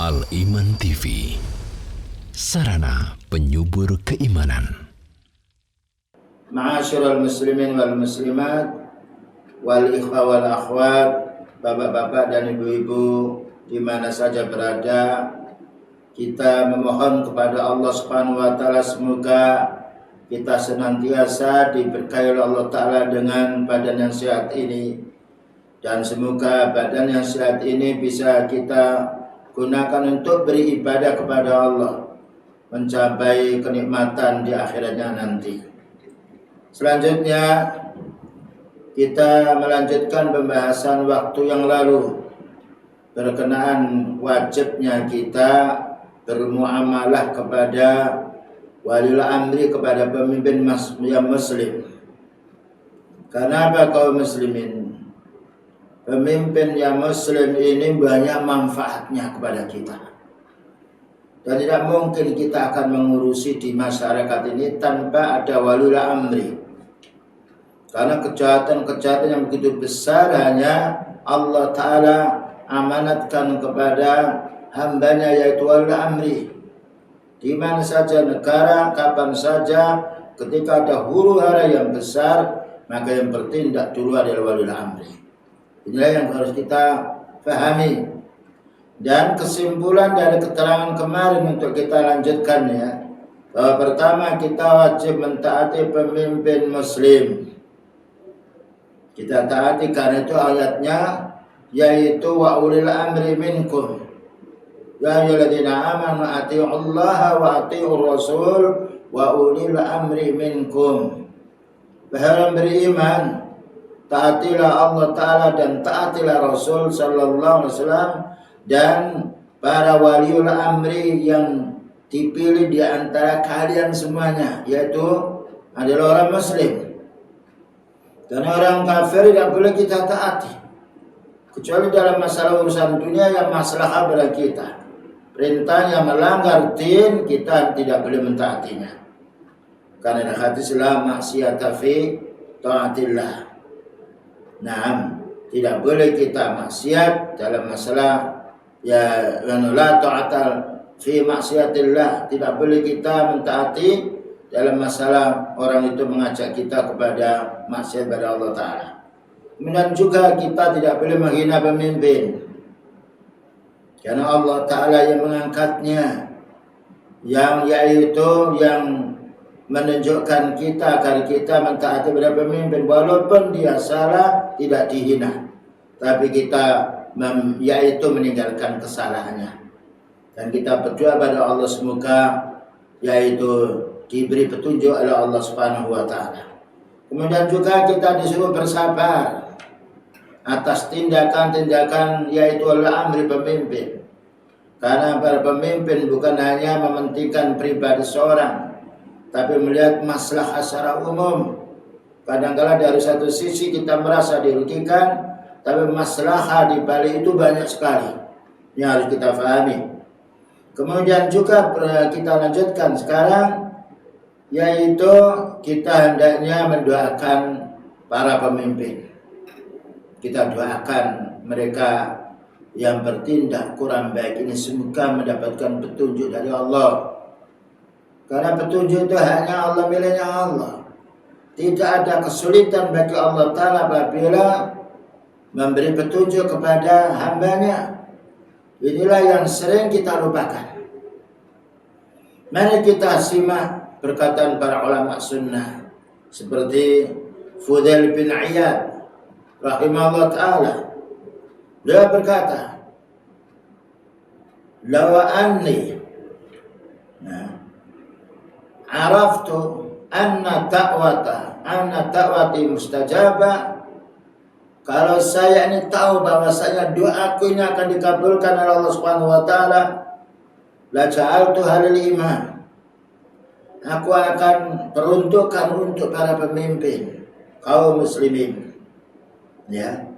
Al-Iman TV, sarana penyubur keimanan. Ma'asyiral muslimin wal muslimat wal ikhwa wal akhwat, bapak-bapak dan ibu-ibu di mana saja berada, kita memohon kepada Allah Subhanahu wa taala semoga kita senantiasa diberkahi oleh Allah taala dengan badan yang sehat ini, dan semoga badan yang sehat ini bisa kita gunakan untuk beribadah kepada Allah, mencapai kenikmatan di akhiratnya nanti. Selanjutnya kita melanjutkan pembahasan waktu yang lalu berkenaan wajibnya kita bermuamalah kepada waliul amri, kepada pemimpin yang muslim. Karena apa kaum muslimin? Pemimpin yang muslim ini banyak manfaatnya kepada kita. Dan tidak mungkin kita akan mengurusi di masyarakat ini tanpa ada waliul amri. Karena kejahatan-kejahatan yang begitu besar hanya Allah Ta'ala amanatkan kepada hambanya, yaitu waliul amri. Di mana saja negara, kapan saja, ketika ada huru hara yang besar, maka yang bertindak dulu adalah waliul amri. Inilah yang harus kita pahami. Dan kesimpulan dari keterangan kemarin untuk kita lanjutkan ya, bahwa pertama kita wajib mentaati pemimpin muslim. Kita taati karena itu ayatnya, yaitu wa ulil amri minkum. Ya ayyuhalladzina amanu atii'ullaha wa atii'ur rasul wa ulil amri minkum. Wahai orang beriman, taatilah Allah Ta'ala dan taatilah Rasul Sallallahu Alaihi Wasallam dan para waliul amri yang dipilih di antara kalian semuanya, yaitu adalah orang muslim. Dan orang kafir tidak boleh kita taati, kecuali dalam masalah urusan dunia yang maslahah bagi kita. Perintah yang melanggar din kita tidak boleh mentaatinya. Karena hadis la maksiata fi taatillah. Nah, tidak boleh kita maksiat dalam masalah ya la ta'atal fi maksiatillah. Tidak boleh kita mentaati dalam masalah orang itu mengajak kita kepada maksiat pada Allah Ta'ala. Kemudian juga kita tidak boleh menghina pemimpin, karena Allah Ta'ala yang mengangkatnya, yang yaitu yang menunjukkan kita agar kita mentaati pada pemimpin walaupun dia salah, tidak dihina, tapi kita yaitu meninggalkan kesalahannya. Dan kita berdoa pada Allah semoga yaitu diberi petunjuk oleh Allah Subhanahu wa taala. Kemudian juga kita disuruh bersabar atas tindakan-tindakan yaitu al-amri pemimpin. Karena para pemimpin bukan hanya mementingkan pribadi seorang, tapi melihat maslahat secara umum. Kadang-kala dari satu sisi kita merasa dirugikan, tapi maslahat di balik itu banyak sekali yang harus kita pahami. Kemudian juga kita lanjutkan sekarang, yaitu kita hendaknya mendoakan para pemimpin. Kita doakan mereka yang bertindak kurang baik ini semoga mendapatkan petunjuk dari Allah. Karena petunjuk itu hanya Allah, miliknya Allah. Tidak ada kesulitan bagi Allah Ta'ala apabila memberi petunjuk kepada hambanya. Inilah yang sering kita lupakan. Mari kita simak perkataan para ulama sunnah seperti Fudail bin Iyad rahimahullah ta'ala. Dia berkata, lawa anni araftu anna ta'wati mustajabah. Kalau saya ini tahu bahwasanya doaku ini akan dikabulkan oleh Allah Subhanahu wa taala, la ja'altu halil iman. Aku akan peruntukkan untuk para pemimpin kaum muslimin. Ya.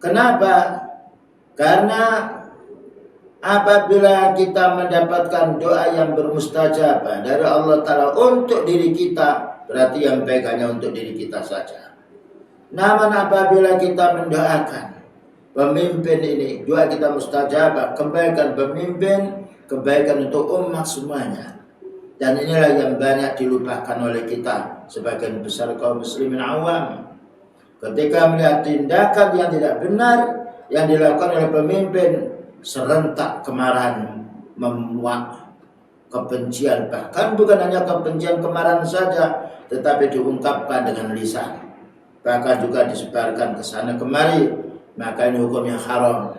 Kenapa? Karena apabila kita mendapatkan doa yang bermustajabah dari Allah Ta'ala untuk diri kita, berarti yang baik hanya untuk diri kita saja. Namun apabila kita mendoakan pemimpin ini doa kita mustajabah, kebaikan pemimpin, kebaikan untuk umat semuanya. Dan inilah yang banyak dilupakan oleh kita sebagian besar kaum muslimin awam. Ketika melihat tindakan yang tidak benar yang dilakukan oleh pemimpin, serentak kemarahan memuak kebencian, bahkan bukan hanya kebencian kemarahan saja, tetapi diungkapkan dengan lisan, bahkan juga disebarkan ke sana kemari. Maka ini hukumnya haram,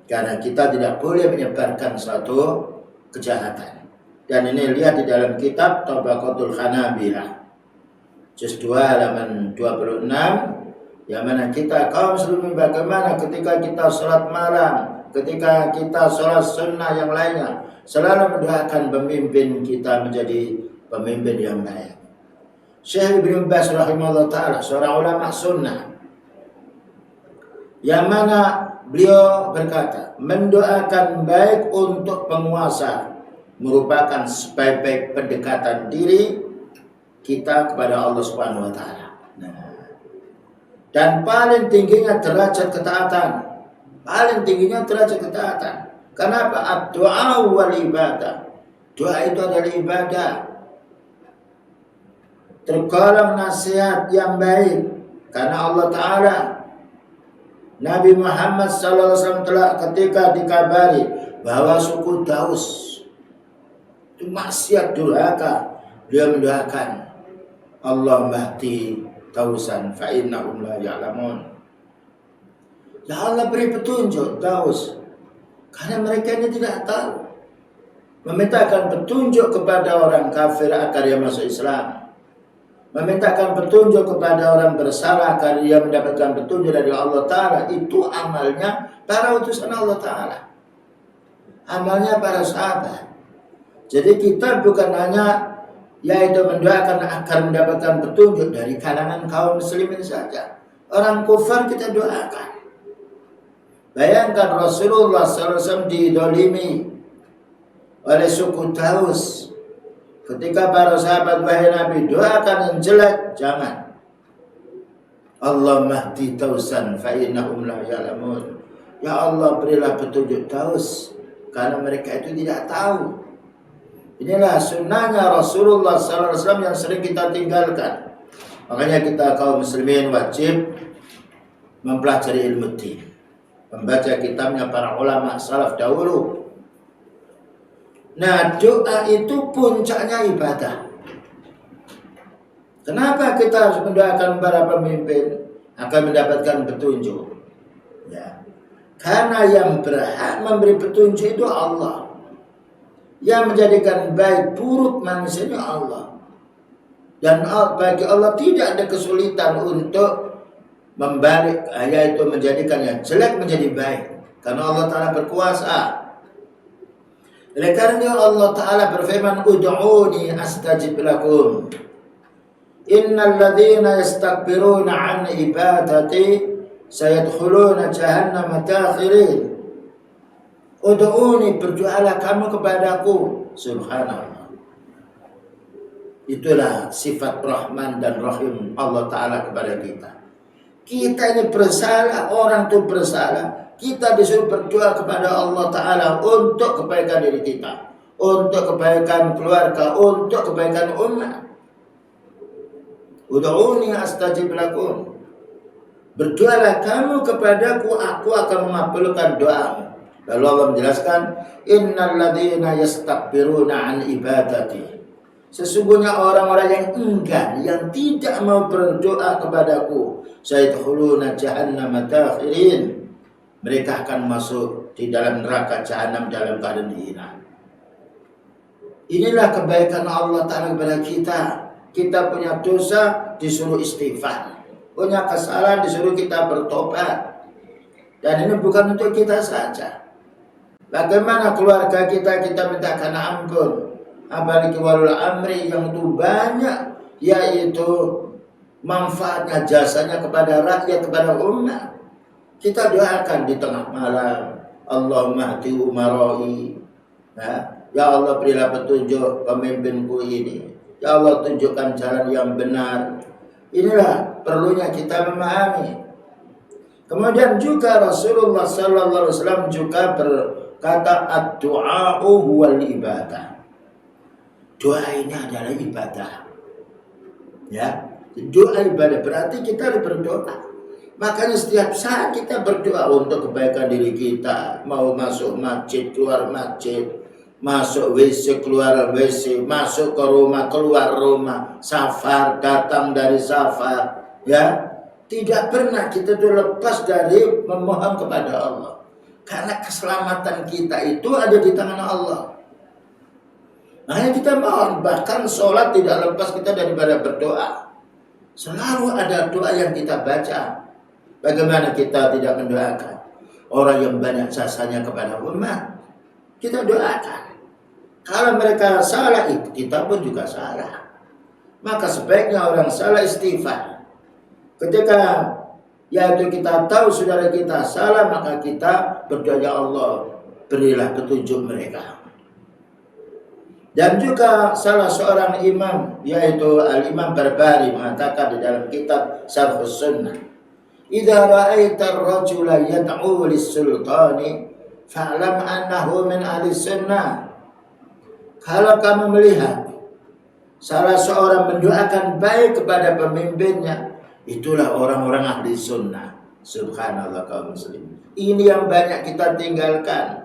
karena kita tidak boleh menyebarkan suatu kejahatan. Dan ini lihat di dalam kitab Tabaqatul Hanabilah juz 2 halaman 26, yang mana kita kaum muslimin bagaimana ketika kita sholat malam, ketika kita sholat sunnah yang lainnya, selalu mendoakan pemimpin kita menjadi pemimpin yang baik. Syekh Ibnu Baz rahimahullah ta'ala, seorang ulama sunnah, yang mana beliau berkata, mendoakan baik untuk penguasa merupakan sebaik-baik pendekatan diri kita kepada Allah Subhanahu wa taala. Dan paling tingginya derajat ketaatan. Paling tingginya derajat ketaatan. Kenapa? Doa wal ibadah. Doa itu adalah ibadah. Tergolong nasihat yang baik, karena Allah Ta'ala, Nabi Muhammad SAW telah ketika dikabari bahwa suku Daus itu maksiat durhaka, dia mendoakan Allah mahdi Dausan fa innahum la ya'lamun. Ya Allah beri petunjuk Daus, karena mereka ini tidak tahu. Memintakan petunjuk kepada orang kafir agar dia masuk Islam, memintakan petunjuk kepada orang bersalah agar dia mendapatkan petunjuk dari Allah Ta'ala. Itu amalnya para utusan Allah Ta'ala, amalnya para sahabat. Jadi kita bukan hanya yaitu mendoakan agar mendapatkan petunjuk dari kalangan kaum muslimin saja. Orang kufar kita doakan. Bayangkan Rasulullah SAW didolimi oleh suku Daus. Ketika para sahabat, wahai Nabi, doakan yang jelek, jangan. Allah mahdi Dausan fa innahum la ya'lamun. Ya Allah berilah petunjuk Daus, karena mereka itu tidak tahu. Inilah sunnahnya Rasulullah SAW yang sering kita tinggalkan. Makanya kita kaum muslimin wajib mempelajari ilmu din, membaca kitabnya para ulama salaf dahulu. Nah, doa itu puncaknya ibadah. Kenapa kita harus mendoakan para pemimpin agar mendapatkan petunjuk? Ya, karena yang berhak memberi petunjuk itu Allah. Yang menjadikan baik buruk manusianya Allah. Dan bagi Allah tidak ada kesulitan untuk membalik, yaitu menjadikan yang jelek menjadi baik, karena Allah Ta'ala berkuasa. Oleh karena Allah Ta'ala berfirman, ud'uni astajib lakum, innal ladzina yastakbiruna an ibadati sayadkhuluna jahannama dakhirin. Ud'uni, berdoalah kamu kepadaku. Subhanallah. Itulah sifat Rahman dan Rahim Allah Ta'ala kepada kita. Kita ini bersalah, orang itu bersalah. Kita disuruh berdoa kepada Allah Ta'ala untuk kebaikan diri kita, untuk kebaikan keluarga, untuk kebaikan umat. Ud'uni astajib lakum. Berdoalah kamu kepadaku, aku akan mengabulkan doamu. Lalu Allah menjelaskan, innal ladzina yastakbiruna an ibadati. Sesungguhnya orang-orang yang enggan, yang tidak mau berdoa kepadaku, sayadkhuluna jahannama dakhirin. Mereka akan masuk di dalam neraka jahanam dalam keadaan hina. Inilah kebaikan Allah Ta'ala kepada kita. Kita punya dosa, disuruh istighfar. Punya kesalahan, disuruh kita bertobat. Dan ini bukan untuk kita saja. Bagaimana keluarga kita mintakan ampun. Apalagi walul amri yang itu banyak, yaitu manfaatnya, jasanya kepada rakyat, kepada umat. Kita doakan di tengah malam, Allahumma hdi umarai. Ya Allah berilah petunjuk pemimpinku ini. Ya Allah tunjukkan jalan yang benar. Inilah perlunya kita memahami. Kemudian juga Rasulullah sallallahu alaihi wasallam juga berkata ad-du'a'u huwal ibadah. Doa ini adalah ibadah. Ya, doa ibadah berarti kita harus berdoa. Makanya setiap saat kita berdoa untuk kebaikan diri kita, mau masuk masjid, keluar masjid, masuk WC, keluar WC, masuk ke rumah, keluar rumah, safar, datang dari safar, ya. Tidak pernah kita tuh lepas dari memohon kepada Allah. Karena keselamatan kita itu ada di tangan Allah. Makanya kita mohon, bahkan sholat tidak lepas kita daripada berdoa. Selalu ada doa yang kita baca. Bagaimana kita tidak mendoakan orang yang banyak jasanya kepada umat? Kita doakan. Kalau mereka salah, kita pun juga salah. Maka sebaiknya orang salah istighfar. Ketika yaitu kita tahu saudara kita salah, maka kita berdoa, ya Allah, berilah petunjuk mereka. Dan juga salah seorang imam, yaitu Al-Imam Barbari, mengatakan di dalam kitab Syarhus Sunnah, "Idza ra'aita ar-rajula yad'u lis-sultani fa'lam annahu min ahli sunnah." Kalau kamu melihat salah seorang mendoakan baik kepada pemimpinnya, itulah orang-orang ahli sunnah. Subhanallah kaum muslimin. Ini yang banyak kita tinggalkan.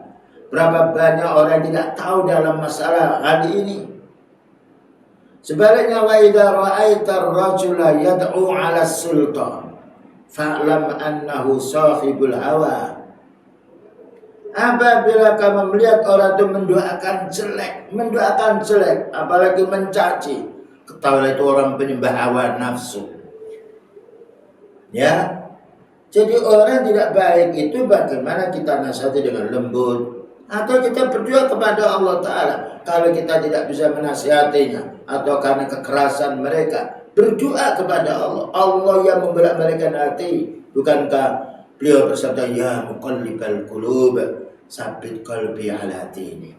Berapa banyak orang yang tidak tahu dalam masalah hal ini. Sebaliknya, wa idza ra'aita ar-rajula yad'u 'ala sultan fa'lam annahu sahibul hawa. Apabila kamu melihat orang itu mendoakan jelek, apalagi mencaci, ketahuilah itu orang penyembah hawa nafsu. Ya, jadi orang tidak baik itu bagaimana kita nasihati dengan lembut, atau kita berdoa kepada Allah Ta'ala. Kalau kita tidak bisa menasihatinya, atau karena kekerasan mereka, berdoa kepada Allah. Allah yang membolak-balikkan hati. Bukankah beliau bersabda, ya muqallibal qulub, sabit qalbi ala dini.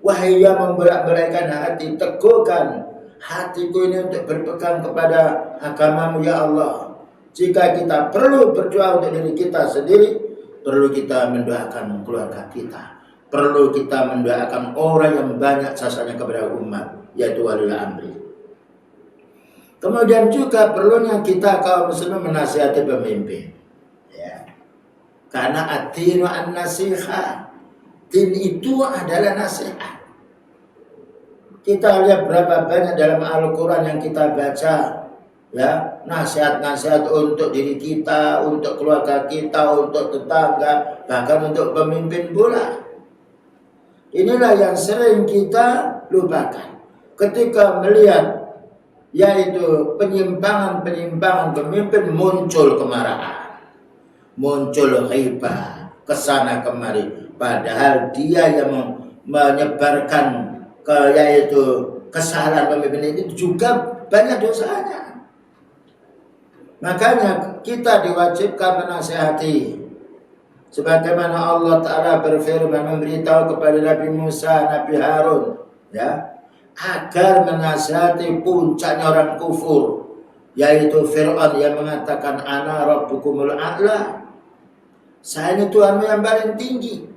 Wahai yang membolak-balikkan hati, teguhkan hatiku ini untuk berpegang kepada agamamu ya Allah. Jika kita perlu berdoa untuk diri kita sendiri, perlu kita mendoakan keluarga kita. Perlu kita mendoakan orang yang banyak jasanya kepada umat, yaitu waliul amri. Kemudian juga perlunya kita kaum muslimin menasihati pemimpin. Ya. Karena ad-dinu an-nasihah. Din itu adalah nasihat. Kita lihat berapa banyak dalam Al-Quran yang kita baca, ya, nasihat-nasihat untuk diri kita, untuk keluarga kita, untuk tetangga, bahkan untuk pemimpin pula. Inilah yang sering kita lupakan ketika melihat yaitu penyimpangan-penyimpangan pemimpin, muncul kemarahan, muncul ghibah kesana kemari, padahal dia yang menyebarkan yaitu kesalahan pemimpin itu juga banyak dosanya. Makanya kita diwajibkan menasihati. Sebagaimana Allah Ta'ala berfirman memberitahu kepada Nabi Musa, Nabi Harun, ya, agar menasihati puncaknya orang kufur, yaitu Fir'aun yang mengatakan ana rabbukumul a'la, saya ini Tuhanmu yang paling tinggi.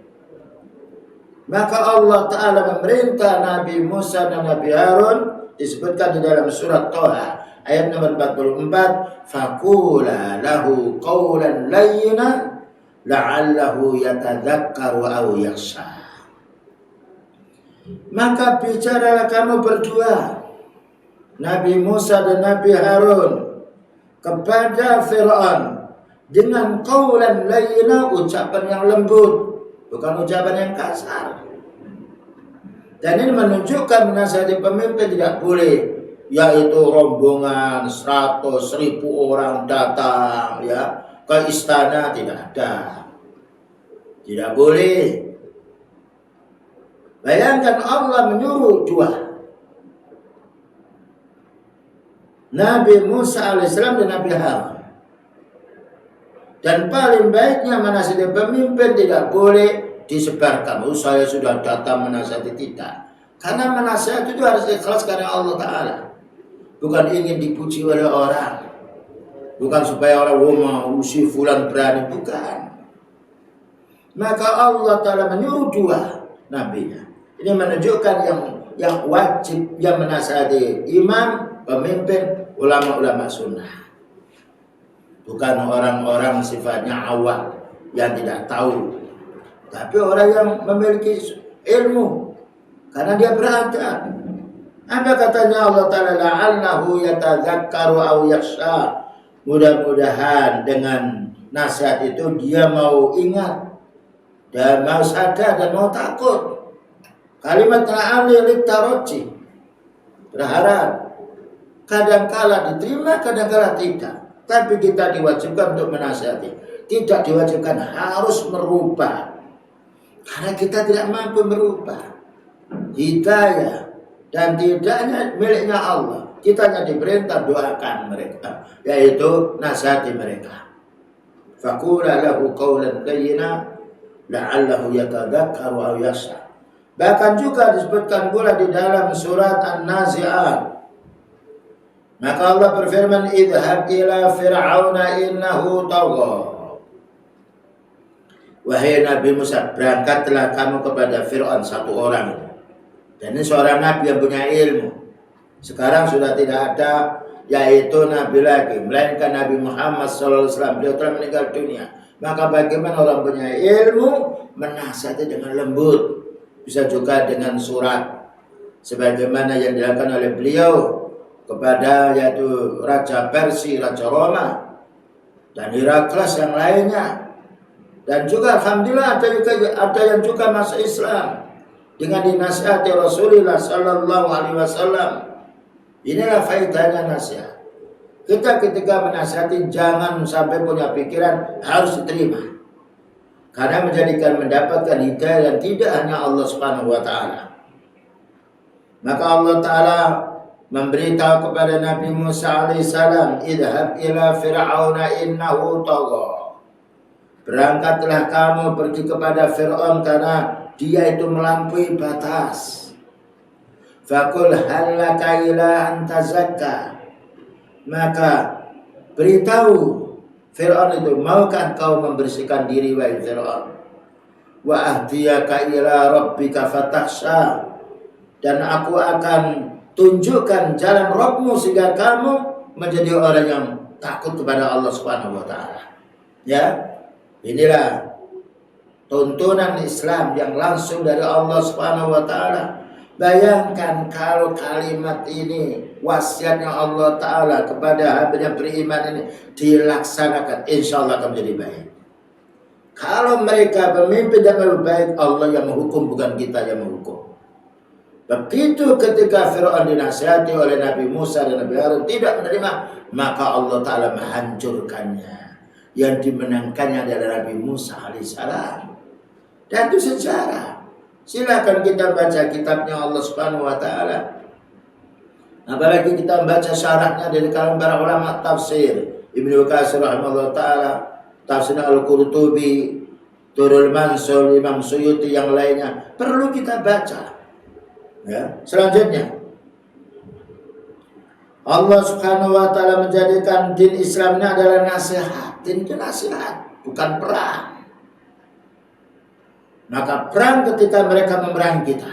Maka Allah Ta'ala memerintah Nabi Musa dan Nabi Harun, disebutkan di dalam surat Toha ayat nomor 44, faqula lahu qawlan layyina la'allahu yatadzakkaru aw yakhsha. Maka bicaralah kamu berdua, Nabi Musa dan Nabi Harun, kepada Fir'aun dengan qawlan layyina, ucapan yang lembut, bukan ucapan yang kasar. Dan ini menunjukkan menasihati pemimpin tidak boleh yaitu rombongan 100.000 orang datang ya ke istana, tidak ada. Tidak boleh. Bayangkan Allah menyuruh dua, Nabi Musa alaihissalam dan Nabi Harun. Dan paling baiknya menasihati pemimpin tidak boleh disebarkan. Oh, saya sudah datang menasihati, tidak. Karena menasihati itu harus ikhlas karena Allah Ta'ala, bukan ingin dipuji oleh orang. Bukan supaya orang mau si fulan berani, bukan. Maka Allah Ta'ala menyuruh dua nabinya. Ini menunjukkan yang wajib yang menasihati imam, pemimpin, ulama-ulama sunnah. Bukan orang-orang sifatnya awam yang tidak tahu, tapi orang yang memiliki ilmu karena dia beradab. Apa katanya Allah Ta'ala, la'allahu yatadzakkaru aw yakhsha. Mudah-mudahan dengan nasihat itu dia mau ingat dan mau sadar dan mau takut. Kalimat la'alli litarji, berharap. Kadang-kala diterima, kadang-kala tidak. Tapi kita diwajibkan untuk menasihati. Tidak diwajibkan harus merubah, karena kita tidak mampu merubah. Hidayah dan tidaknya miliknya Allah. Kita hanya diperintah doakan mereka, yaitu nasihati mereka. Faqula lahu qawlan layyina la'allahu yatadzakkaru aw yakhsha. Bahkan juga disebutkan pula di dalam surat An-Nazi'at. Maka Allah berfirman, idhab ila fir'auna innahu tagha. Wahai Nabi Musa, berangkatlah kamu kepada Fir'aun, satu orang. Dan ini seorang Nabi yang punya ilmu. Sekarang sudah tidak ada yaitu Nabi lagi, melainkan Nabi Muhammad SAW. Beliau telah meninggal dunia. Maka bagaimana orang punya ilmu menasihati dengan lembut, bisa juga dengan surat, sebagaimana yang dilakukan oleh beliau kepada yaitu Raja Persia, Raja Roma, dan Herakles yang lainnya. Dan juga alhamdulillah ada yang juga masuk Islam dengan dinasihati Rasulullah sallallahu alaihi wasallam. Inilah faedahnya nasihat. Kita ketika menasihati jangan sampai punya pikiran harus diterima, karena mendapatkan hidayah yang tidak hanya Allah Subhanahu wa taala. Maka Allah Taala memberitahu kepada Nabi Musa alaihissalam, idhab ila fir'auna innahu tagha. Berangkatlah kamu pergi kepada Fir'aun karena dia itu melampaui batas. Faqul hal laka ila an tazakka. Maka beritahu Fir'aun itu, maukah kau membersihkan diri wahai Fir'aun? Wa ahdiyaka ila rabbika fatakhsha. Dan aku akan tunjukkan jalan Rabbmu sehingga kamu menjadi orang yang takut kepada Allah Subhanahu wa taala. Ya. Inilah tuntunan Islam yang langsung dari Allah Subhanahu wa taala. Bayangkan kalau kalimat ini, wasiatnya Allah Ta'ala kepada hambanya beriman ini dilaksanakan, insya Allah akan menjadi baik. Kalau mereka pemimpin yang lebih baik, Allah yang menghukum, bukan kita yang menghukum. Begitu ketika Fir'aun dinasihati oleh Nabi Musa dan Nabi Harun tidak menerima, maka Allah Ta'ala menghancurkannya. Yang dimenangkannya adalah Nabi Musa alaihissalam. Dan itu sejarah. Silakan kita baca kitabnya Allah Subhanahu wa taala. Apalagi kita baca syarahnya dari kalangan para ulama tafsir. Ibnu Katsir rahimahullah taala, tafsir Al-Qurtubi, Turul Mansur, Imam Suyuti yang lainnya perlu kita baca. Ya, selanjutnya Allah Subhanahu wa taala menjadikan din Islam ini adalah nasihat. Din itu nasihat, bukan perang. Maka perang ketika mereka memerangi kita,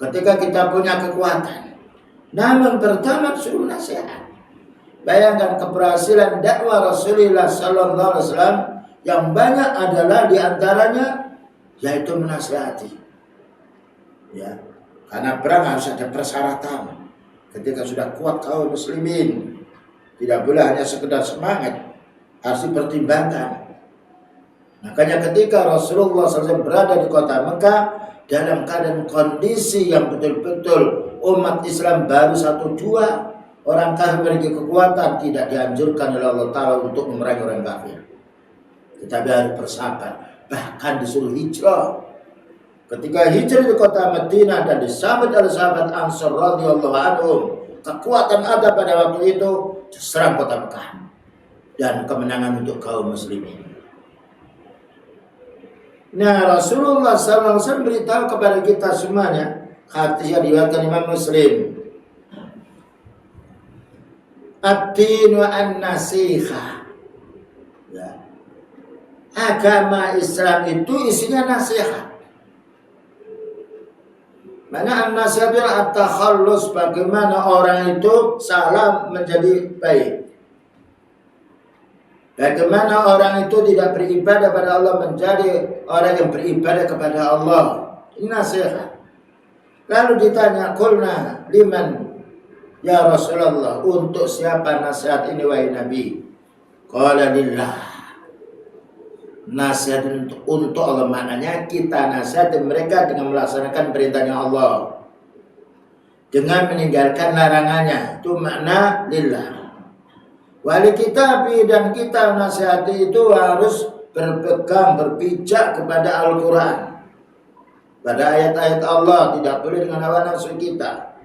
ketika kita punya kekuatan. Namun pertama suruh nasihat. Bayangkan keberhasilan dakwah Rasulullah sallallahu alaihi wasallam yang banyak adalah diantaranya yaitu menasihati. Ya, karena perang harus ada persyaratan. Ketika sudah kuat kaum muslimin, tidak boleh hanya sekedar semangat, harus dipertimbangkan. Makanya ketika Rasulullah SAW berada di kota Mekah dalam keadaan kondisi yang betul-betul umat Islam baru 1-2 orang kafir memiliki kekuatan, tidak dianjurkan oleh Allah Ta'ala untuk memerangi orang kafir. Tetapi harus bersabar, bahkan disuruh hijrah. Ketika hijrah di kota Madinah dan disambut oleh sahabat Ansar radhiyallahu anhum, kekuatan ada pada waktu itu diserang kota Mekah dan kemenangan untuk kaum muslimin. Nah, Rasulullah SAW beritahu kepada kita semuanya, hadis yang diriwayatkan Imam Muslim. ad-din wa an-nasiha. Ya. Agama Islam itu isinya nasihat. Mana an-nasihat itu at-takhallus, bagaimana orang itu salah menjadi baik. Bagaimana orang itu tidak beribadah pada Allah menjadi orang yang beribadah kepada Allah. Ini nasihat. Lalu ditanya, qulna liman ya Rasulullah, untuk siapa nasihat ini wahai Nabi? Qala lillah. Nasihat untuk Allah, maknanya kita nasihati mereka dengan melaksanakan perintahnya Allah, dengan meninggalkan larangannya. Itu makna lillah. Wali kitabi, dan kita nasihati itu harus berpegang, berpijak kepada Al-Quran, pada ayat-ayat Allah, tidak boleh dengan hawa nafsu kita.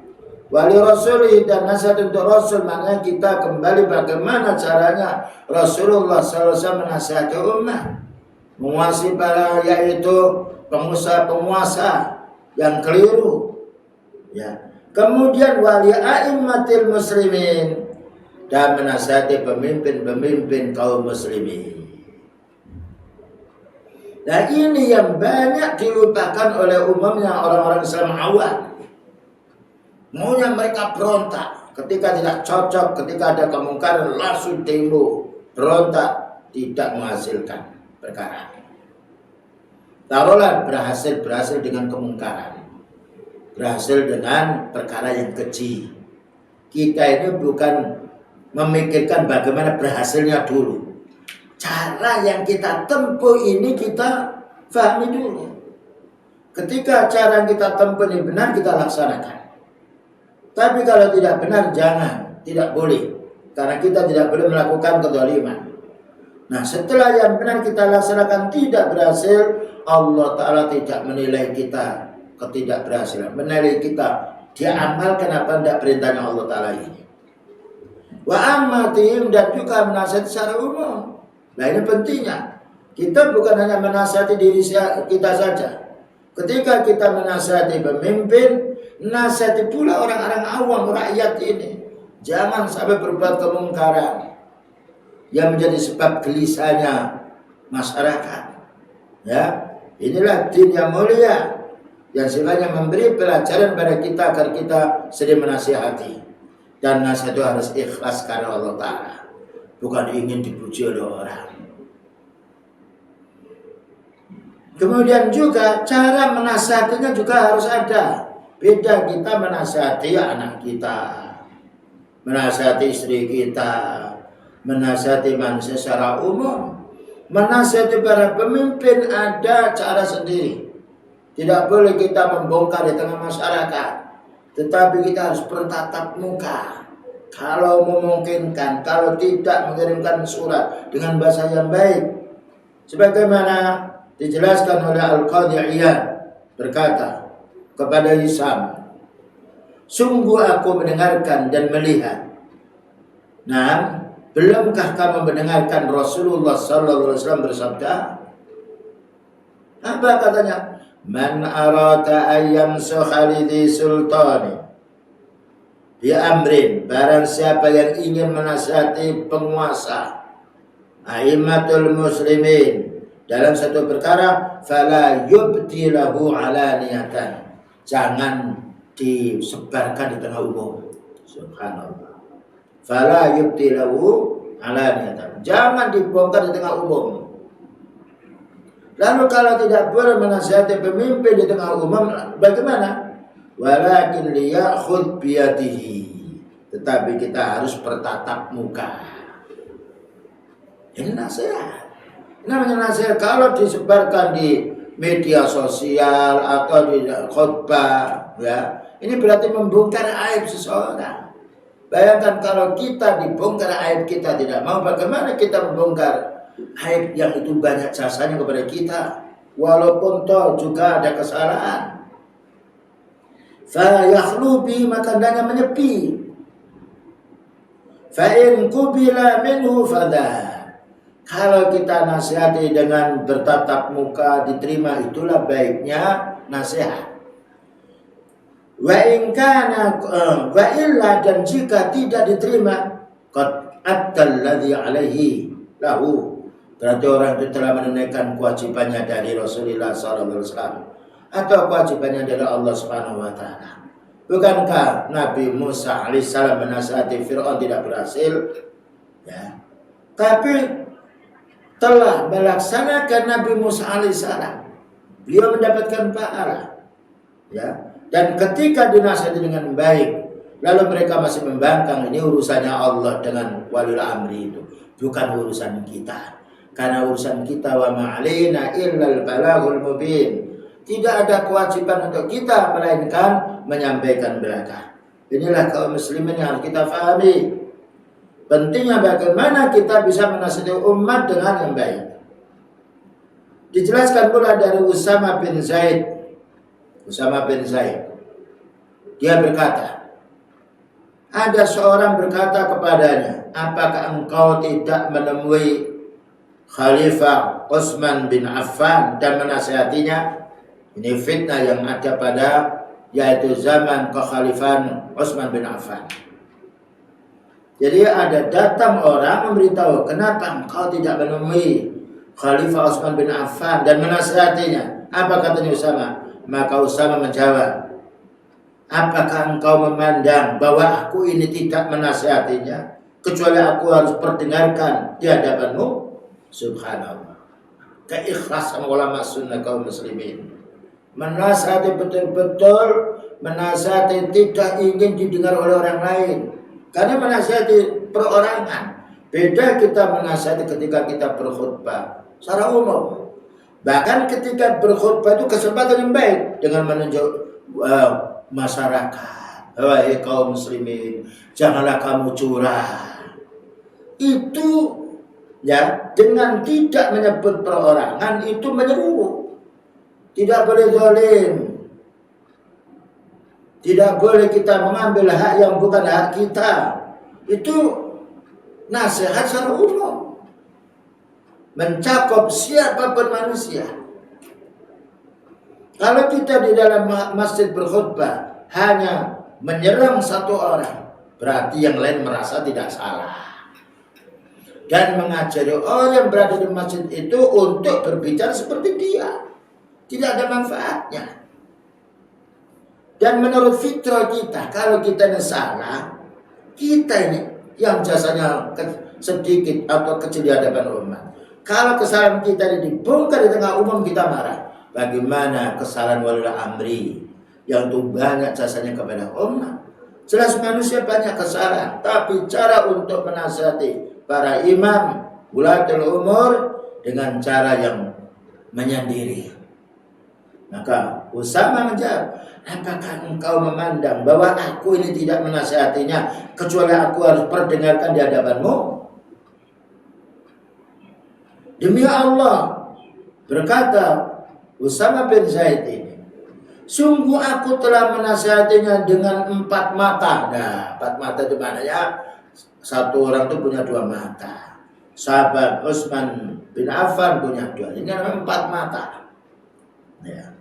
Wali Rasuli, dan nasihat untuk Rasul, maknanya kita kembali bagaimana caranya Rasulullah SAW menasihati umat, menguasai para yaitu penguasa-penguasa yang keliru. Ya. Kemudian wali a'immatil muslimin, dan menasihati pemimpin-pemimpin kaum muslimin. Nah, ini yang banyak dilupakan oleh umumnya orang-orang Islam awam. Maunya mereka berontak ketika tidak cocok, ketika ada kemungkaran langsung demo, berontak, tidak menghasilkan perkara. Taruhlah berhasil dengan kemungkaran, berhasil dengan perkara yang keji. Kita ini bukan memikirkan bagaimana berhasilnya dulu. Cara yang kita tempuh ini kita pahami dulu. Ketika cara yang kita tempuh ini benar, kita laksanakan. Tapi kalau tidak benar, jangan, tidak boleh. Karena kita tidak boleh melakukan kezaliman. Nah, setelah yang benar kita laksanakan tidak berhasil, Allah Ta'ala tidak menilai kita ketidakberhasilan. Menilai kita, dia amalkan apa tidak perintahnya Allah Ta'ala ini. Wa ammatihim, dan juga menasihati secara umum. Nah, ini pentingnya. Kita bukan hanya menasihati diri kita saja. Ketika kita menasihati pemimpin, nasihati pula orang-orang awam, rakyat ini. Jangan sampai berbuat kemungkaran yang menjadi sebab gelisahnya masyarakat. Ya, inilah din yang mulia, yang sifatnya memberi pelajaran pada kita agar kita sering menasihati. Dan nasihat itu harus ikhlas karena Allah Ta'ala, bukan ingin dipuji oleh orang. Kemudian juga cara menasihatinya juga harus ada. Beda kita menasihati anak kita, menasihati istri kita, menasihati manusia secara umum. Menasihati para pemimpin ada cara sendiri. Tidak boleh kita membongkar di tengah masyarakat, tetapi kita harus bertatap muka. Kalau memungkinkan, kalau tidak mengirimkan surat dengan bahasa yang baik. Sebagaimana dijelaskan oleh Al-Qadhi Iyad, berkata kepada Hisam, sungguh aku mendengarkan dan melihat. Nah, belumkah kamu mendengarkan Rasulullah SAW bersabda? Apa katanya? Man arata ayyam suhalidhi sultani bi amrin, barang siapa yang ingin menasihati penguasa a'immatul muslimin dalam satu perkara, fala yubti lahu alaniyatan, jangan disebarkan di tengah umum. Subhanallah. Fala yubti lahu alaniyatan, jangan dibongkar di tengah umum. Lalu kalau tidak boleh menasihati pemimpin di tengah umum, bagaimana? Walakin liyakhudh biyadihi, tetapi kita harus bertatap muka. Ini nasihat. Namanya nasihat kalau disebarkan di media sosial atau di khutbah, ya, ini berarti membongkar aib seseorang. Bayangkan kalau kita dibongkar aib kita tidak mau, bagaimana kita membongkar aib yang itu banyak jasanya kepada kita, walaupun toh juga ada kesalahan. Fa yakhlu bi, maka hendaknya menyepi. Fa in qubila minhu fadha, kalau kita nasihati dengan bertatap muka diterima, itulah baiknya nasihat. Wa in kana wa illa, dan jika tidak diterima, qad addal ladzi alaihi lahu. Berarti orang itu telah menunaikan kewajibannya dari Rasulullah SAW atau kewajibannya dari Allah Subhanahu wa taala. Bukankah Nabi Musa alaihissalam menasihati Fir'aun tidak berhasil? Ya. Tapi telah melaksanakan Nabi Musa alaihissalam. Beliau mendapatkan pahala. Ya. Dan ketika dinasihati dengan baik, lalu mereka masih membangkang, ini urusannya Allah dengan waliul amri itu, bukan urusan kita. Karena urusan kita wa ma'alina illal balaghul mubin. Tidak ada kewajiban untuk kita melainkan menyampaikan berita. Inilah kaum muslimin yang harus kita fahami. Pentingnya bagaimana kita bisa menasihati umat dengan yang baik. Dijelaskan pula dari Usama bin Zaid. Usama bin Zaid. Dia berkata, ada seorang berkata kepadanya, apakah engkau tidak menemui Khalifah Utsman bin Affan dan menasihatinya? Ini fitnah yang ada pada yaitu zaman kekhalifahan Utsman bin Affan. Jadi ada datang orang memberitahu, kenapa engkau tidak menemui Khalifah Utsman bin Affan dan menasihatinya? Apa katanya Usama? Maka Usama menjawab, apakah engkau memandang bahwa aku ini tidak menasihatinya kecuali aku harus perdengarkan di hadapanmu? Subhanallah. Keikhlasan ulama sunnah kaum muslimin. Menasihati betul-betul, menasihati tidak ingin didengar oleh orang lain. Karena menasihati perorangan. Beda kita menasihati ketika kita berkhutbah secara umum. Bahkan ketika berkhutbah itu kesempatan yang baik dengan menunjuk masyarakat. Wahai kaum muslimin, janganlah kamu curang. Itu ya, dengan tidak menyebut perorangan itu menyeruak. Tidak boleh zalim. Tidak boleh kita mengambil hak yang bukan hak kita. Itu nasihat secara umum. Mencakup siapapun manusia. Kalau kita di dalam masjid berkhutbah hanya menyerang satu orang, berarti yang lain merasa tidak salah. Dan mengajari orang yang berada di masjid itu untuk berbicara seperti dia. Tidak ada manfaatnya. Dan menurut fitrah kita, kalau kita ini salah, kita ini yang jasanya sedikit atau kecil di hadapan umat. Kalau kesalahan kita ini dibongkar di tengah umum, kita marah. Bagaimana kesalahan waliul amri yang tuh banyak jasanya kepada umat? Jelas manusia banyak kesalahan, tapi cara untuk menasihati para imam, ulatul umur dengan cara yang menyendiri. Maka Usama menjawab, apakah engkau memandang bahwa aku ini tidak menasihatinya kecuali aku harus perdengarkan di hadapanmu? Demi Allah, berkata Usama bin Zaid ini, sungguh aku telah menasihatinya dengan 4 mata. Nah, 4 mata itu maknanya satu orang itu punya 2 mata. Sahabat Utsman bin Affan punya 2. Ini namanya 4 mata. Ya.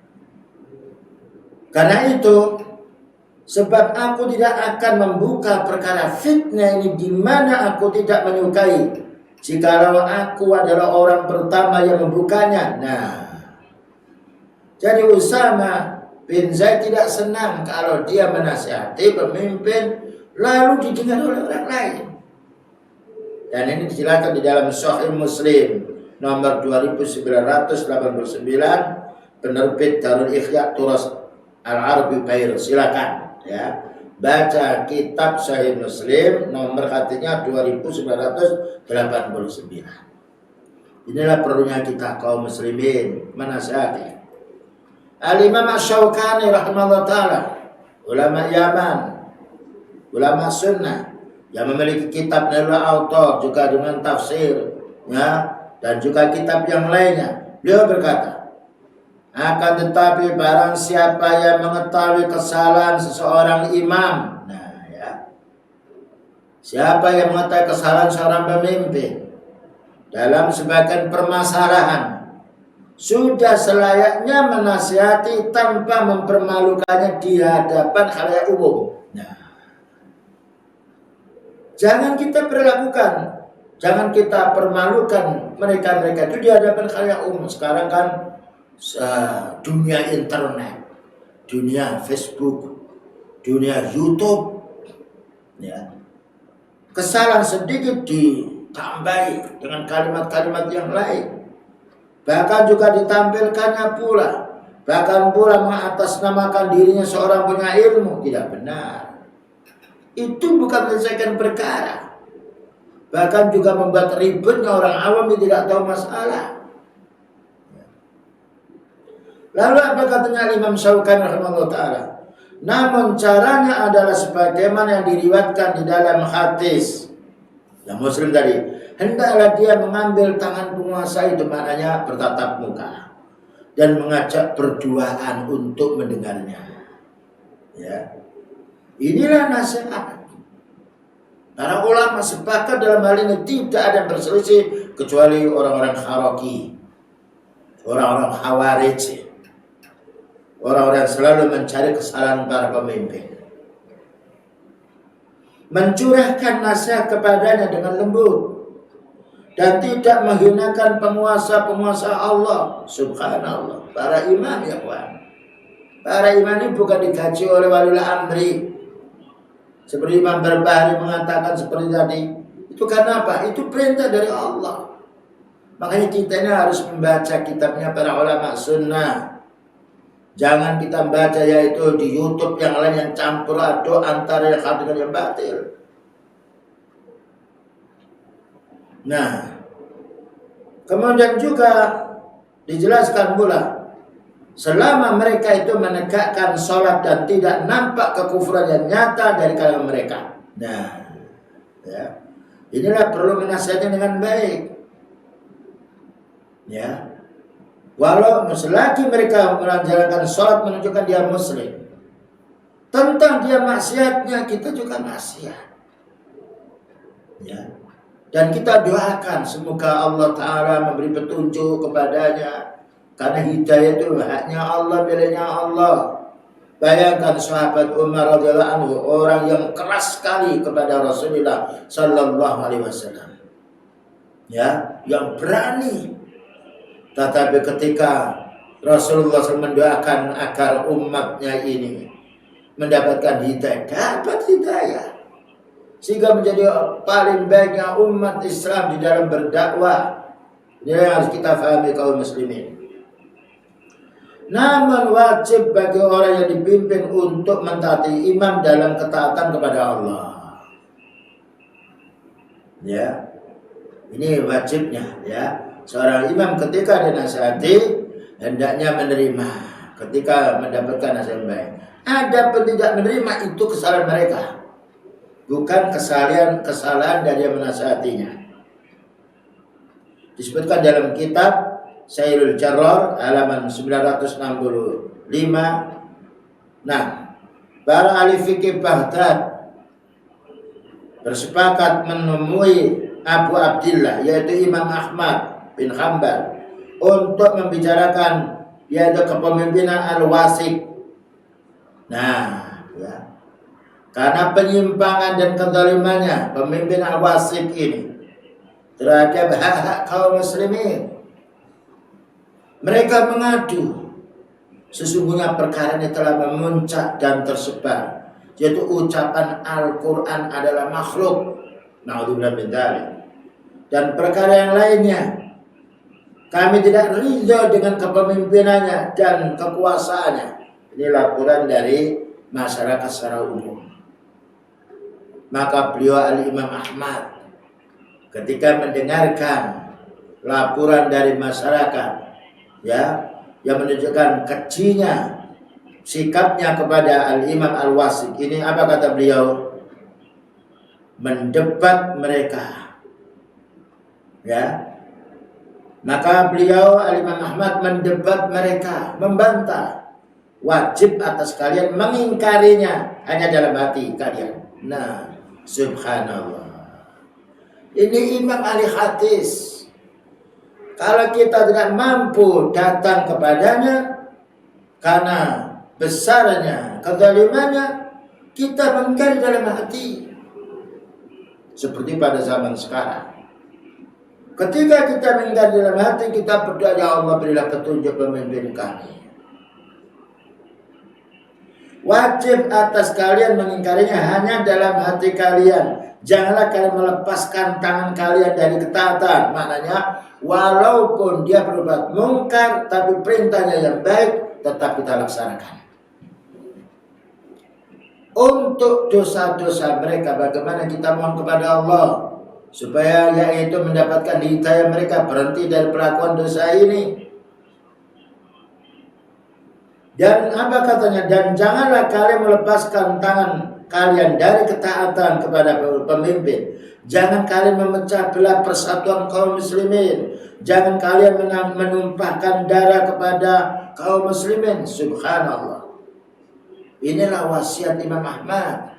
Karena itu, sebab aku tidak akan membuka perkara fitnah ini di mana aku tidak menyukai. Jikalau aku adalah orang pertama yang membukanya. Nah, jadi Usama bin Zaid tidak senang kalau dia menasihati pemimpin lalu didengar oleh orang lain. Dan ini dijelaskan di dalam Sahih Muslim nomor 2989, penerbit Darul Ikhya Turas Al-Arabi Bair. Silakan ya, baca kitab Sahih Muslim nomor hatinya 2989. Inilah perlunya kita kaum muslimin menasihati. Al-Imam Asy-Syaukani rahimahullah ta'ala, ulama Yaman, ulama sunnah yang memiliki kitab Nailul Awtar juga dengan tafsir ya, dan juga kitab yang lainnya. Beliau berkata, akan tetapi barang siapa yang mengetahui kesalahan seseorang imam, nah ya, siapa yang mengetahui kesalahan seorang pemimpin dalam sebagian permasalahan, sudah selayaknya menasihati tanpa mempermalukannya di hadapan khalayak umum. Nah, Jangan kita perlakukan, jangan kita permalukan mereka-mereka itu di hadapan khalayak umum. Sekarang kan dunia internet, dunia Facebook, dunia YouTube, ya. Kesalahan sedikit ditambahi dengan kalimat-kalimat yang lain. Bahkan juga ditampilkannya pula, bahkan pula mengatasnamakan dirinya seorang punya ilmu. Tidak benar. Itu bukan menyelesaikan perkara. Bahkan juga membuat ribetnya orang awam yang tidak tahu masalah. Lalu apa katanya Imam Syaukani rahimahullah ta'ala? Namun caranya adalah sebagaimana yang diriwayatkan di dalam hadis yang Muslim tadi. Hendaklah dia mengambil tangan penguasa itu, maknanya bertatap muka, dan mengajak berduaan untuk mendengarnya. Ya. Inilah nasihat. Para ulama sepakat dalam hal ini, tidak ada yang berselisih kecuali orang-orang Kharaki, orang-orang Khawarij, orang-orang yang selalu mencari kesalahan para pemimpin. Mencurahkan nasihat kepadanya dengan lembut dan tidak menghinakan penguasa-penguasa Allah. Subhanallah. Para imam ya kawan. Para imam ini bukan digaji oleh waliul amri. Seperti Imam Barbahari mengatakan seperti tadi. Itu karena apa? Itu perintah dari Allah. Makanya kita ini harus membaca kitabnya para ulama sunnah. Jangan kita baca yaitu di YouTube yang lain yang campur aduk antara yang hak dengan yang batil. Nah, kemudian juga dijelaskan pula, selama mereka itu menegakkan sholat dan tidak nampak kekufuran yang nyata dari kalangan mereka. Nah, ya, inilah perlu menasihatnya dengan baik. Ya, walau selagi mereka menjalankan sholat menunjukkan dia muslim, tentang dia maksiatnya kita juga maksiat. Ya. Dan kita doakan semoga Allah Ta'ala memberi petunjuk kepadanya. Karena hidayah itu haknya Allah, miliknya Allah. Bayangkan sahabat Umar radhiyallahu anhu, orang yang keras sekali kepada Rasulullah sallallahu alaihi wasallam. Ya, yang berani. Tetapi ketika Rasulullah SAW mendoakan agar umatnya ini mendapatkan hidayah, dapat hidayah. Sehingga menjadi paling baiknya umat Islam di dalam berdakwah. Ini yang harus kita fahami kaum muslimin. Namun wajib bagi orang yang dipimpin untuk mentaati imam dalam ketaatan kepada Allah. Ya, ini wajibnya. Ya, seorang imam ketika dinasihati hendaknya menerima ketika mendapatkan nasihat baik. Adapun tidak menerima itu kesalahan mereka. Bukan kesalahan dari yang menasihatinya. Disebutkan dalam kitab Syairul Jarrar halaman 965. Nah, para ahli fikih Baghdad bersepakat menemui Abu Abdillah yaitu Imam Ahmad bin Hanbal untuk membicarakan yaitu kepemimpinan Al-Wasik. Nah, ya. Karena penyimpangan dan kezalimannya pemimpin Al-Wasik ini terhadap hak-hak kaum muslimin. Mereka mengadu sesungguhnya perkara ini telah memuncak dan tersebar, yaitu ucapan Al-Quran adalah makhluk. Na'udzubillah min dzalik. Dan perkara yang lainnya, kami tidak ridha dengan kepemimpinannya dan kekuasaannya. Ini laporan dari masyarakat secara umum. Maka beliau Al-Imam Ahmad ketika mendengarkan laporan dari masyarakat, ya, yang menunjukkan kejinya sikapnya kepada Al-Imam Al-Wasik ini, apa kata beliau? Mendebat mereka. Ya. Maka beliau Al-Imam Ahmad mendebat mereka, membantah. Wajib atas kalian mengingkarinya hanya dalam hati kalian. Nah, subhanallah. Ini imam ahli hadis. Kalau kita tidak mampu datang kepadanya karena besarnya kezalimannya, kita mengingkari dalam hati. seperti pada zaman sekarang. Ketika kita mengingkari dalam hati, kita berdoa, ya Allah berilah petunjuk pemimpin kami. Wajib atas kalian mengingkarinya hanya dalam hati kalian. Janganlah kalian melepaskan tangan kalian dari ketaatan. Maknanya walaupun dia berbuat mungkar, tapi perintahnya yang baik tetap kita laksanakan. Untuk dosa-dosa mereka, bagaimana kita mohon kepada Allah supaya yaitu mendapatkan hidayah mereka, berhenti dari perlakuan dosa ini. Dan apa katanya? Dan janganlah kalian melepaskan tangan kalian dari ketaatan kepada pemimpin. Jangan kalian memecah belah persatuan kaum muslimin. Jangan kalian menumpahkan darah kepada kaum muslimin. Subhanallah. Inilah wasiat Imam Ahmad.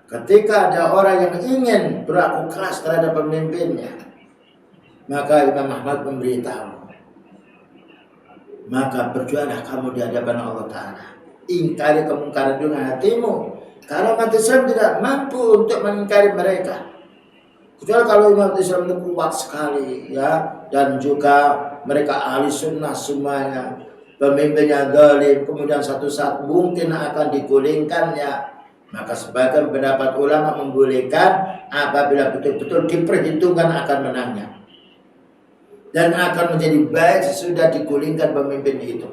Ketika ada orang yang ingin berlaku keras terhadap pemimpinnya, maka Imam Ahmad memberitahu, maka berjuanglah kamu di hadapan Allah Ta'ala. Ingkari kemungkaran dengan hatimu. Kalau umat Islam tidak mampu untuk mengingkari mereka, kecuali kalau umat Islam itu kuat sekali, ya, dan juga mereka ahli sunnah semuanya, pemimpinnya zalim, kemudian satu saat mungkin akan digulingkannya, maka sebagian pendapat ulama membolehkan apabila betul-betul diperhitungkan akan menangnya dan akan menjadi baik sesudah digulingkan pemimpin itu.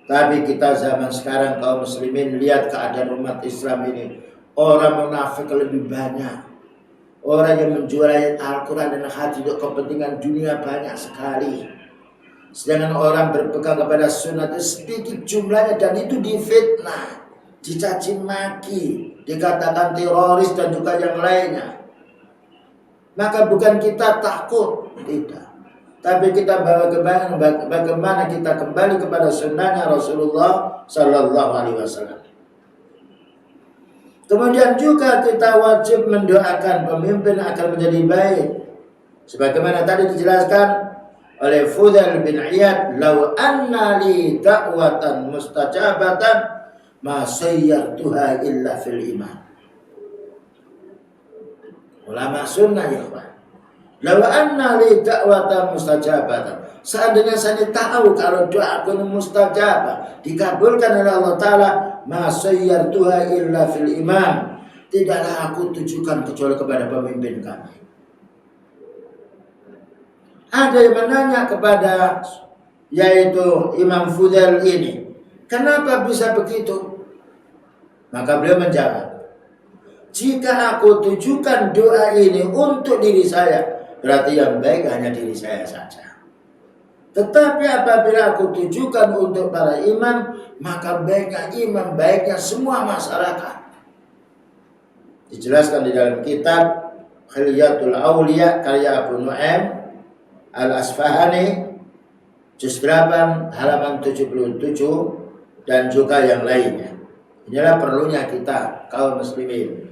Tapi kita zaman sekarang kaum muslimin, lihat keadaan umat Islam ini. Orang munafik lebih banyak. Orang yang menjual ayat Al-Quran dan hadis untuk kepentingan dunia banyak sekali. Sedangkan orang berpegang kepada sunnah itu sedikit jumlahnya, dan itu difitnah, dicaci maki, dikatakan teroris dan juga yang lainnya. Maka bukan kita takut, tidak. Tapi kita bagaimana kita kembali kepada sunnahnya Rasulullah Sallallahu Alaihi Wasallam. Kemudian juga kita wajib mendoakan pemimpin agar menjadi baik. Sebagaimana tadi dijelaskan oleh Fudail bin Iyad, "Lau anna li da'watan mustajabatan ma sayyartuha illa fil iman." Ulama sunnah ya Pak. Lau anna li da'watan mustajabatan. Seandainya saya tahu kalau doa aku mustajabah, dikabulkan oleh Allah Ta'ala, ma sayyartuha illa fil imam. Tidaklah aku tujukan kecuali kepada pemimpin kami. Ada yang menanya kepada yaitu Imam Fudail ini, kenapa bisa begitu? Maka beliau menjawab, jika aku tujukan doa ini untuk diri saya, berarti yang baik hanya diri saya saja. Tetapi apabila aku tujukan untuk para imam, maka baiknya imam, baiknya semua masyarakat. Dijelaskan di dalam kitab Khilyatul Awliya karya Abu Nu'aim Al-Asfahani, juz 8 halaman 77 dan juga yang lainnya. Inilah perlunya kita kaum muslimin.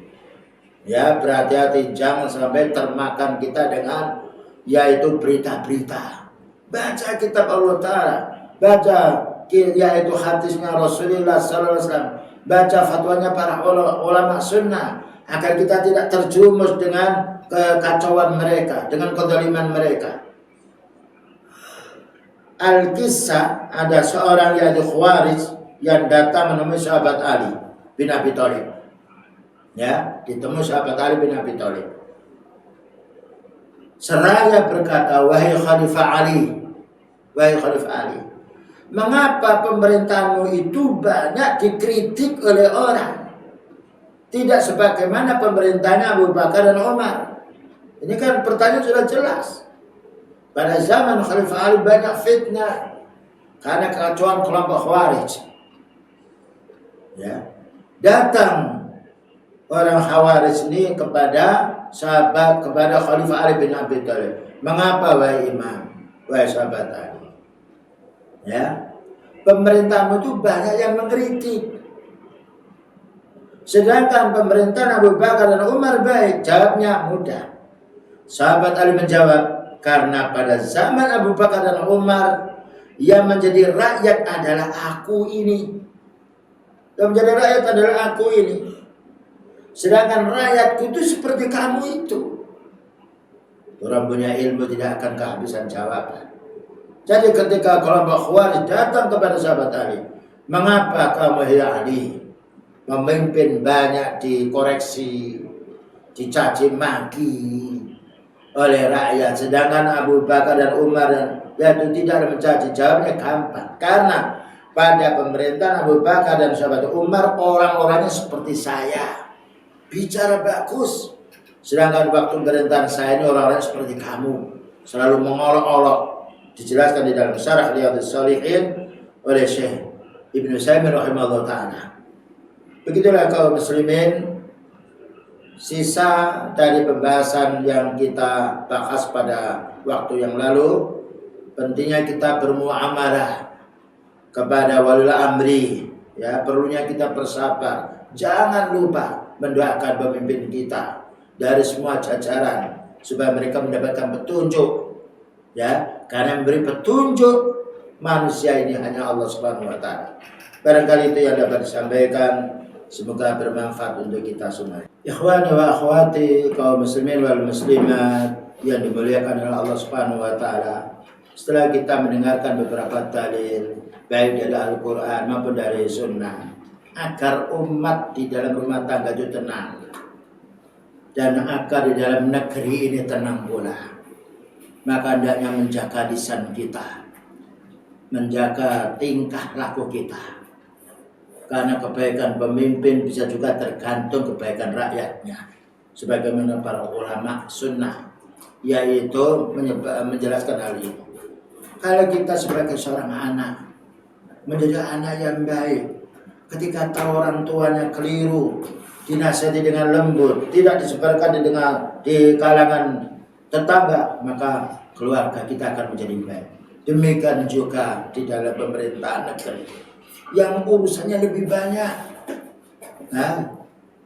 Ya, berhati-hati jangan sampai termakan kita dengan yaitu berita-berita. Baca kitab Allah Ta'ala, baca yaitu hadisnya Rasulullah Sallallahu Alaihi Wasallam, baca fatwanya para ulama sunnah, agar kita tidak terjumus dengan kekacauan mereka, dengan kezaliman mereka. Al-Kisah, ada seorang yaitu Khawarij yang datang menemui sahabat Ali bin Abi Thalib. Ya, ditemui sahabat Ali bin Abi Thalib. Seraya berkata, wahai Khalifah Ali, wahai Khalifah Ali, mengapa pemerintahanmu itu banyak dikritik oleh orang? Tidak sebagaimana pemerintahnya Abu Bakar dan Umar. Ini kan pertanyaan sudah jelas. Pada zaman Khalifah Ali banyak fitnah karena kekacauan kelompok Khawarij. Ya, datang orang Khawarij ini kepada sahabat, kepada Khalifah Ali bin Abi Thalib. Mengapa wahai imam, wahai sahabat Ali? Ya, pemerintahmu itu banyak yang mengkritik. Sedangkan pemerintahan Abu Bakar dan Umar baik. Jawabnya mudah. Sahabat Ali menjawab, karena pada zaman Abu Bakar dan Umar yang menjadi rakyat adalah aku ini. Yang menjadi rakyat adalah aku ini. Sedangkan rakyatku itu seperti kamu itu. Orang punya ilmu tidak akan kehabisan jawaban. Jadi ketika kelompok Khawarij datang kepada sahabat Ali, mengapa kamu ya Ali memimpin banyak dikoreksi, dicaci maki oleh rakyat, sedangkan Abu Bakar dan Umar yaitu tidak mencaci? Jawabnya gampang, karena pada pemerintahan Abu Bakar dan sahabat Umar orang-orangnya seperti saya, bicara bagus. Sedangkan waktu pemerintahan saya ini orang-orang seperti kamu, selalu mengolok-olok. Dijelaskan di dalam Syarah Riyadhus Shalihin oleh Syekh Ibnu Utsaimin rahimahullah ta'ala. Begitulah kaum muslimin, sisa dari pembahasan yang kita bahas pada waktu yang lalu. Pentingnya kita bermuamalah kepada waliul amri, ya, perlunya kita bersabar. Jangan lupa mendoakan pemimpin kita dari semua jajaran supaya mereka mendapatkan petunjuk, ya, karena memberi petunjuk manusia ini hanya Allah Subhanahu wa taala. Barangkali itu yang dapat disampaikan, semoga bermanfaat untuk kita semua. Ikhwani wa akhwati kaum muslimin wal muslimat yang dimuliakan oleh Allah Subhanahu wa taala. Setelah kita mendengarkan beberapa dalil baik dari Al-Qur'an maupun dari sunnah, agar umat di dalam rumah tangga itu tenang dan agar di dalam negeri ini tenang pula, maka hendaknya menjaga lisan kita, menjaga tingkah laku kita, karena kebaikan pemimpin bisa juga tergantung kebaikan rakyatnya. Sebagaimana para ulama sunnah yaitu menjelaskan hal ini. Kalau kita sebagai seorang anak menjadi anak yang baik, ketika tahu orang tuanya keliru, dinasihati dengan lembut, tidak disebarkan di kalangan tetangga, maka keluarga kita akan menjadi baik. Demikian juga di dalam pemerintahan negeri yang urusannya lebih banyak, nah,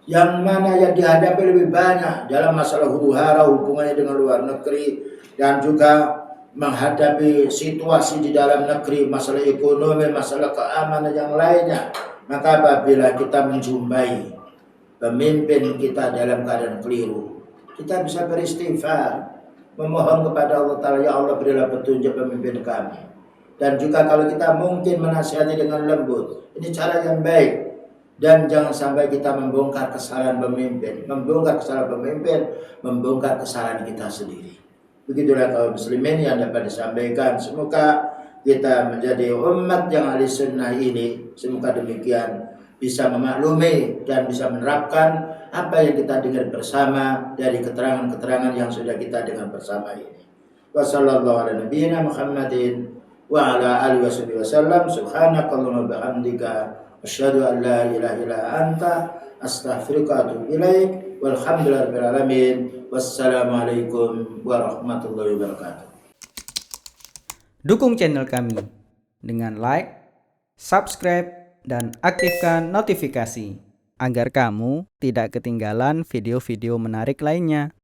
yang mana yang dihadapi lebih banyak dalam masalah huru-hara hubungannya dengan luar negeri, dan juga menghadapi situasi di dalam negeri, masalah ekonomi, masalah keamanan yang lainnya. Maka apabila kita menjumpai pemimpin kita dalam keadaan keliru, kita bisa beristighfar, memohon kepada Allah Ta'ala, ya Allah berilah petunjuk pemimpin kami. Dan juga kalau kita mungkin menasihati dengan lembut, ini cara yang baik. Dan jangan sampai kita membongkar kesalahan pemimpin, membongkar kesalahan kita sendiri. Begitulah kaum muslimin yang dapat disampaikan. Semoga kita menjadi umat yang ahli sunnah ini, semoga demikian, bisa memaklumi dan bisa menerapkan apa yang kita dengar bersama dari keterangan-keterangan yang sudah kita dengar bersama ini. Wassallallahu ala nabiyyina Muhammadin wa ala alihi wasallam. Subhanakallahumma bihamdika asyhadu an la ilaha illa anta astaghfiruka wa atubu ilaik. Walhamdulillahirabbil alamin. Wassalamualaikum warahmatullahi wabarakatuh. Dukung channel kami dengan like, subscribe, dan aktifkan notifikasi agar kamu tidak ketinggalan video-video menarik lainnya.